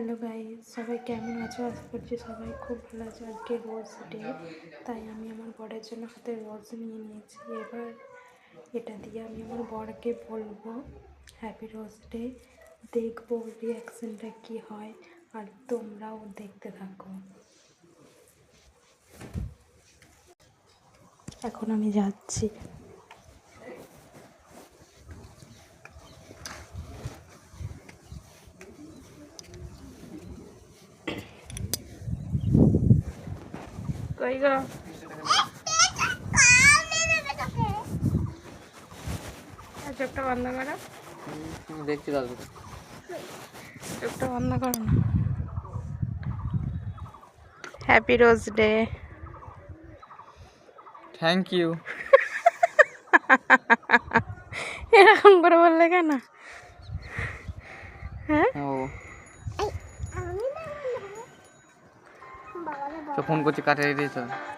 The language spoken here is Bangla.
হ্যালো গাইস, সবাই কেমন আছো? আশা করছি সবাই খুব ভালো আছো। আজকে রোজ ডে, তাই আমি আমার বরের জন্য হাতে রোজ নিয়ে নিয়েছি। এবার এটা দিয়ে আমি আমার বরকে বলবো হ্যাপি রোজ ডে। দেখবো রিয়াকশানটা কি হয়, আর তোমরাও দেখতে থাকো। এখন আমি যাচ্ছি। কই গো? চোখটা বন্ধ করো। দেখছি দাদু, চোখটা বন্ধ করো না। Happy rose day. Thank you. এরকম করে বললে কেন? হ্যাঁ, তো ফোন করছি, কাটে দিয়েছ।